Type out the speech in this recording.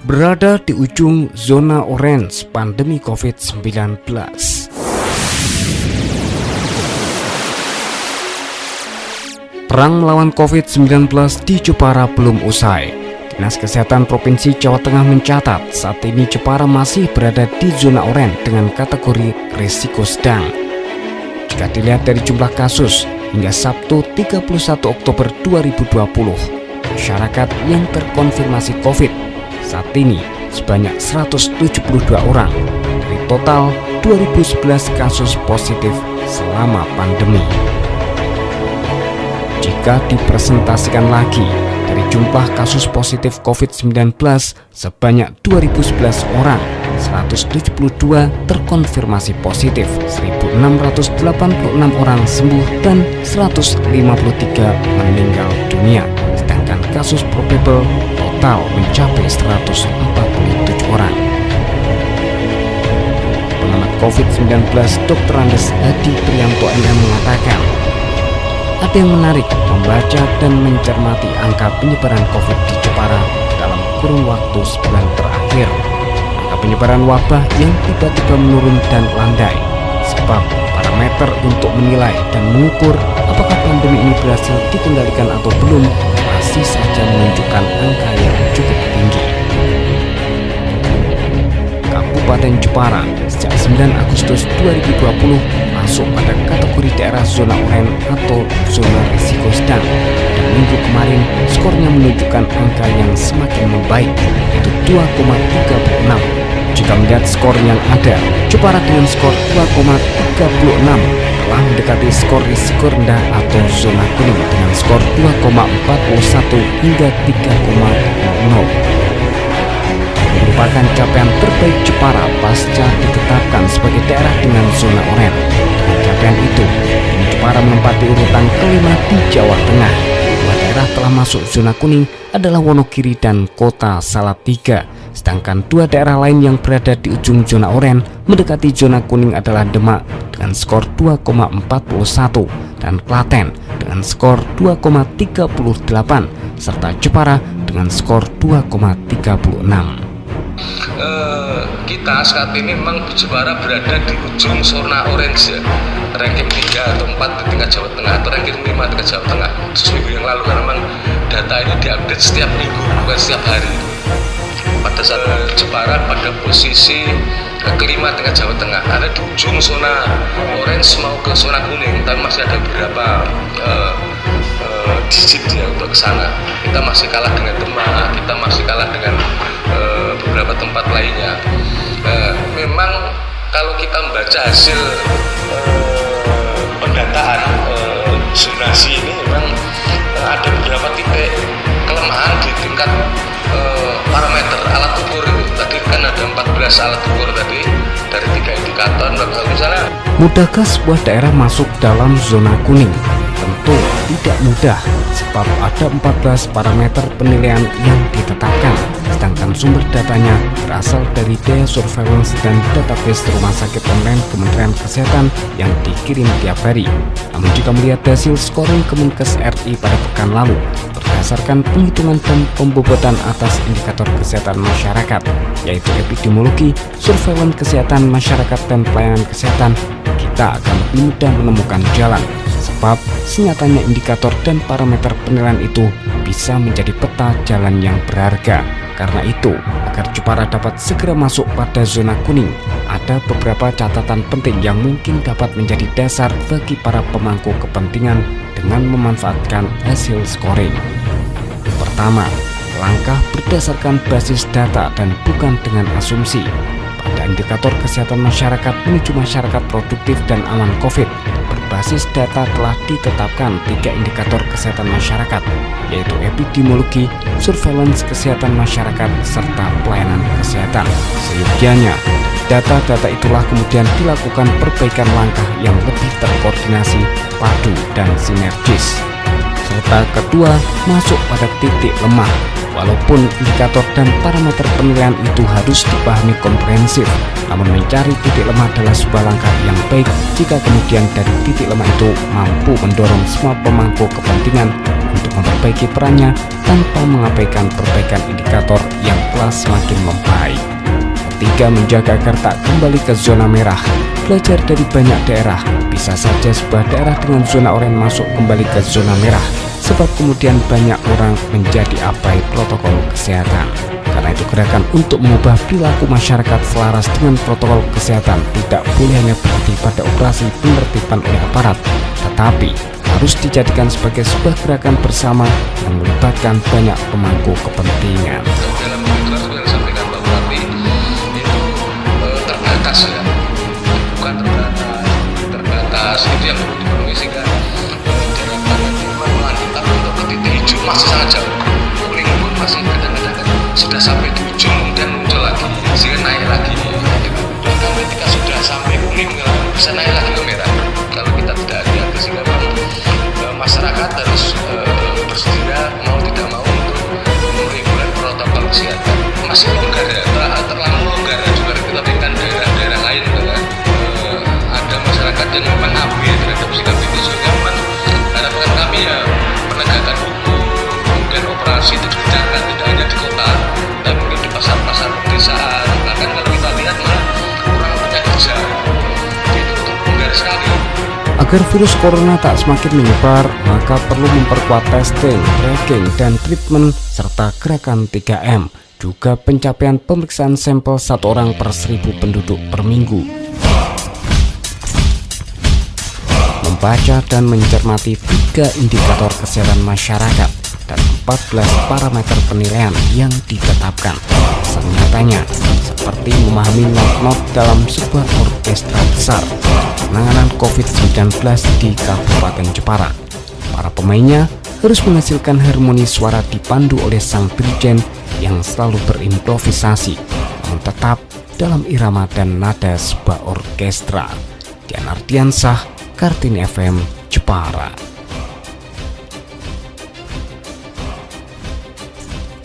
berada di ujung zona orange pandemi COVID-19. Perang melawan COVID-19 di Jepara belum usai. Dinas Kesehatan Provinsi Jawa Tengah mencatat saat ini Jepara masih berada di zona oranye dengan kategori risiko sedang. Jika dilihat dari jumlah kasus hingga Sabtu 31 Oktober 2020, masyarakat yang terkonfirmasi COVID saat ini sebanyak 172 orang dari total 2011 kasus positif selama pandemi. Jika dipresentasikan lagi dari jumlah kasus positif COVID-19 sebanyak 2011 orang, 172 terkonfirmasi positif, 1.686 orang sembuh dan 153 meninggal dunia. Sedangkan kasus probable total mencapai 147 orang. Pengamat COVID-19 Dr. Andes Hadi Prianto MM mengatakan, ada yang menarik membaca dan mencermati angka penyebaran COVID di Jepara dalam kurun waktu sebulan terakhir. Angka penyebaran wabah yang tiba-tiba menurun dan landai, sebab parameter untuk menilai dan mengukur apakah pandemi ini berhasil dikendalikan atau belum masih saja menunjukkan angka yang cukup tinggi. Kabupaten Jepara sejak 9 Agustus 2020 masuk pada kategori daerah zona oranye atau zona risiko sedang, dan minggu kemarin skornya menunjukkan angka yang semakin membaik, yaitu 2,36. Jika melihat skor yang ada, Jepara dengan skor 2,36 telah mendekati skor risiko rendah atau zona kuning dengan skor 2,41 hingga 3,0. Merupakan capaian terbaik Jepara pasca ditetapkan sebagai daerah dengan zona oranye. Dengan capaian itu, kini Jepara menempati urutan kelima di Jawa Tengah. Dua daerah telah masuk zona kuning adalah Wonogiri dan Kota Salatiga. Sedangkan dua daerah lain yang berada di ujung zona oranye mendekati zona kuning adalah Demak dengan skor 2,41 dan Klaten dengan skor 2,38 serta Jepara dengan skor 2,36. Kita saat ini memang Jepara berada di ujung zona orange ya, ranking 3 atau 4 di tingkat Jawa Tengah atau ranking 5 di tingkat Jawa Tengah seminggu yang lalu, karena memang data ini diupdate setiap minggu bukan setiap hari. Pada saat Jepara pada posisi kelima tingkat Jawa Tengah, ada di ujung zona orange mau ke zona kuning, tapi masih ada beberapa digit ya untuk ke sana. Kita masih kalah dengan Demak, kita masih kalah dengan beberapa tempat lainnya. Memang kalau kita membaca hasil pendataan zonasi ini, memang ada beberapa titik kelemahan di tingkat parameter alat ukur itu. Tadi kan ada 14 alat ukur tadi dari 3 indikator. Misalnya, mudahkah sebuah daerah masuk dalam zona kuning? Tentu tidak mudah, sebab ada 14 parameter penilaian yang ditetapkan, sedangkan sumber datanya berasal dari daya surveillance dan database rumah sakit online Kementerian Kesehatan yang dikirim tiap hari. Namun jika melihat hasil scoring Kemenkes RI pada pekan lalu, berdasarkan penghitungan dan pembobotan atas indikator kesehatan masyarakat, yaitu epidemiologi, surveillance kesehatan masyarakat, dan pelayanan kesehatan, kita akan lebih mudah menemukan jalan. Sebab senyatanya indikator dan parameter penilaian itu bisa menjadi peta jalan yang berharga. Karena itu, agar Jepara dapat segera masuk pada zona kuning, ada beberapa catatan penting yang mungkin dapat menjadi dasar bagi para pemangku kepentingan dengan memanfaatkan hasil scoring. Pertama, langkah berdasarkan basis data dan bukan dengan asumsi. Pada indikator kesehatan masyarakat menuju masyarakat produktif dan aman COVID, berbasis data telah ditetapkan 3 indikator kesehatan masyarakat, yaitu epidemiologi, surveillance kesehatan masyarakat, serta pelayanan kesehatan. Seyogianya, data-data itulah kemudian dilakukan perbaikan langkah yang lebih terkoordinasi, padu, dan sinergis. Serta kedua, masuk pada titik lemah. Walaupun indikator dan parameter penilaian itu harus dipahami komprehensif, namun mencari titik lemah adalah sebuah langkah yang baik jika kemudian dari titik lemah itu mampu mendorong semua pemangku kepentingan untuk memperbaiki perannya tanpa mengabaikan perbaikan indikator yang telah semakin membaik. Ketiga, menjaga agar tak kembali ke zona merah. Belajar dari banyak daerah, bisa saja sebuah daerah dengan zona oranye masuk kembali ke zona merah, sebab kemudian banyak orang menjadi abai protokol kesehatan. Karena itu gerakan untuk mengubah perilaku masyarakat selaras dengan protokol kesehatan tidak boleh hanya berhenti pada operasi penertiban oleh aparat, tetapi harus dijadikan sebagai sebuah gerakan bersama yang melibatkan banyak pemangku kepentingan. Dalam kontras yang disampaikan Pak Bupati itu terbatas ya, bukan terbatas itu yang perlu dipenuhi, sehingga jarak pandang memang mengantar untuk ke titik hijau masih sangat jauh. Kuning pun masih kadang-kadang sudah sampai di ujung kemudian muncul lagi, sehingga naik lagi. Ketika sudah sampai kuning bisa naik lagi ke merah kalau kita tidak hati-hati, sehingga masyarakat harus bersedia mau tidak mau untuk memenuhi protokol kesehatan. Masih longgar ya, terlalu longgar ya juga kita dengan daerah-daerah lain kan. Ada masyarakat yang memang abai terhadap sikap itu, sehingga memang harapan kami ya penegakan hukum, kemudian operasi itu dikerjakan tidak hanya di kota, tapi mungkin di pasar-pasar pedesaan. Bahkan kalau kita lihat malah orang punya kerja itu longgar sekali. Agar virus corona tak semakin menyebar, maka perlu memperkuat testing, tracking, dan treatment, serta gerakan 3M, juga pencapaian pemeriksaan sampel 1 orang per 1000 penduduk per minggu. Membaca dan mencermati 3 indikator kesehatan masyarakat dan 14 parameter penilaian yang ditetapkan. Ternyatanya, seperti memahami not-not dalam sebuah orkestra besar penanganan COVID-19 di Kabupaten Jepara. Para pemainnya harus menghasilkan harmoni suara dipandu oleh sang dirjen yang selalu berimprovisasi, namun tetap dalam irama dan nada sebuah orkestra. Dian Ardiansah, Kartini FM, Jepara.